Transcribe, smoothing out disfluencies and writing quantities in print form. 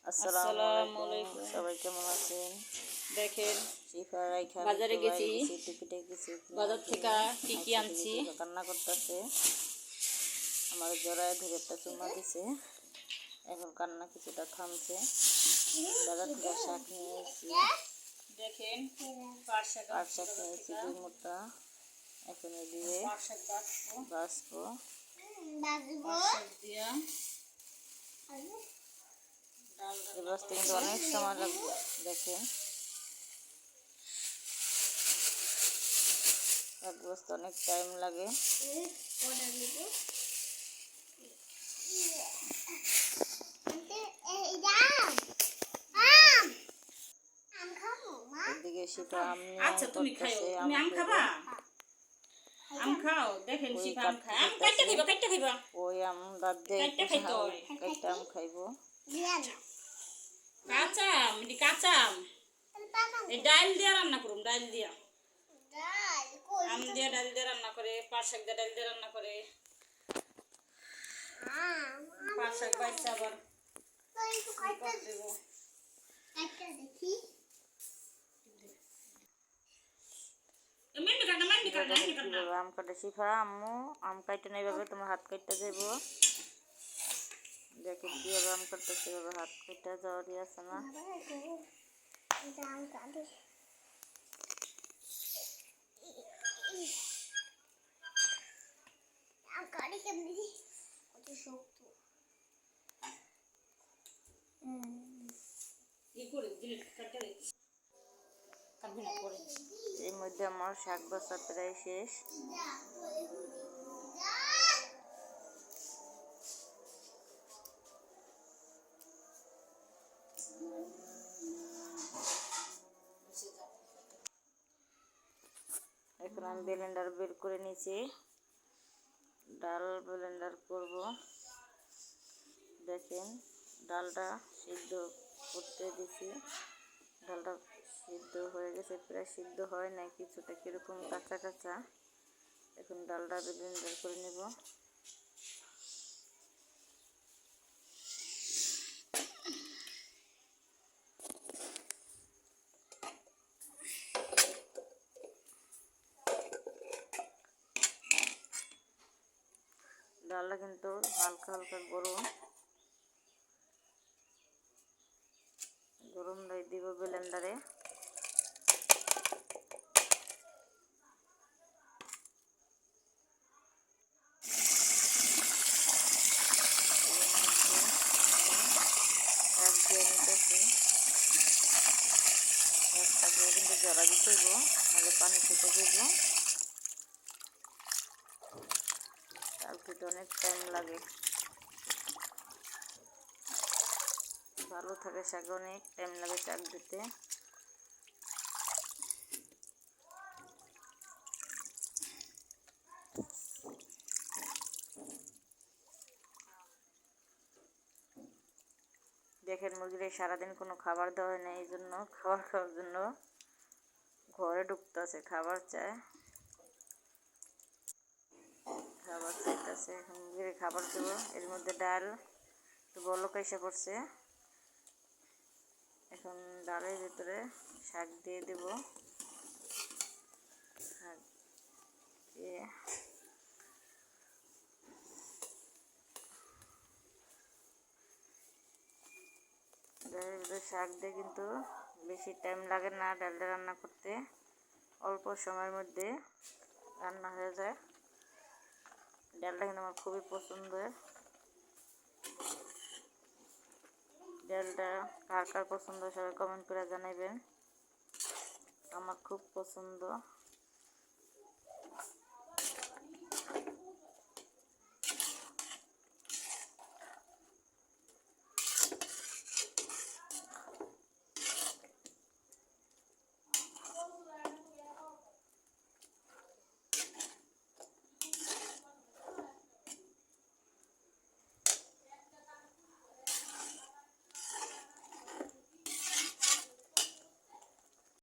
আসসালামু আলাইকুম সবাই কেমন আছেন? দেখেন শিফা রাইখা বাজারে গেছি, টুপিটা কিছু বাজার থেকে কি কি আনছি। কান্না করতেছে, আমার জড়ায় ধরে একটা চুমা দিছে, এখন কান্না কিছুটা থামছে। বাজার থেকে শাক নিয়ে এসেছি, দেখেন পাট শাক নিয়ে এসেছি 2 মোটা, এখন দিয়ে বাছবো। এই বাছতে কিন্তু অনেক সময় লাগবে, দেখেন এক বস্তা অনেক টাইম লাগে। এদিকে শিফা আম নিয়ে তুমি খাইও, তুমি আম খাবা? আম খাও, দেখেন শিফা আম খায়, আম কাটতে খাইবা। ওই আম দাঁত দিয়ে কাটতে আম খাইবো। কাঁচা আম, এটি কাঁচা আম, এই ডাল দিয়ে রান্না করুন, ডাল দিয়া আম দিয়ে ডাল দিয়ে রান্না করে, পাট শাক দিয়ে ডাল দিয়ে রান্না করে। পাট শাক বাইছে আবার আম কাটে শিফা আম্মু আম কাটতে না, এইভাবে তোমার হাত কাটতে যাবো। দেখেন কিভাবে আম কাটতে, সেভাবে হাত কাটতে যাওয়ারই আছে না। এর মধ্যে আমার শাক বাছা প্রায় শেষ। এখন আমি ব্লেন্ডার বের করে নিয়েছি, ডাল ব্লেন্ডার করব। দেখেন ডালটা সিদ্ধ করতে দিছি, ডালটা সিদ্ধ হয়ে গেছে, প্রায় সিদ্ধ হয় না, কিছুটা কীরকম কাঁচা কাঁচা। এখন ডালটা ব্লেন্ডার করে নেব। ডালটা কিন্তু হালকা হালকা গরম দিব ব্লেন্ডারে। কিন্তু জলা দিতে হইব, নাহলে পানি খেতে দেব। শাক দিতে অনেক টাইম লাগে, ভালো থাকে শাক, অনেক টাইম লাগে শাক দিতে। দেখেন মুরগির সারাদিন কোনো খাবার দেওয়া হয় না, এই জন্য খাবার খাওয়ার জন্য ঘরে ঢুকতেছে, খাবার চায়, খাবার চাইতেছে। এখন মুরগির খাবার দেবো। এর মধ্যে ডাল একটু বলক এসে পড়ছে, এখন ডালের ভিতরে শাক দিয়ে দেব। শাক দিয়ে ডালের ভিতরে শাক দিয়ে কিন্তু বেশি টাইম লাগে না ডালটা রান্না করতে, অল্প সময়ের মধ্যে রান্না হয়ে যায়। ডালটা কিন্তু আমার খুবই পছন্দের। ডালটা কার কার পছন্দ সবাই কমেন্ট করে জানাবেন, আমার খুব পছন্দ।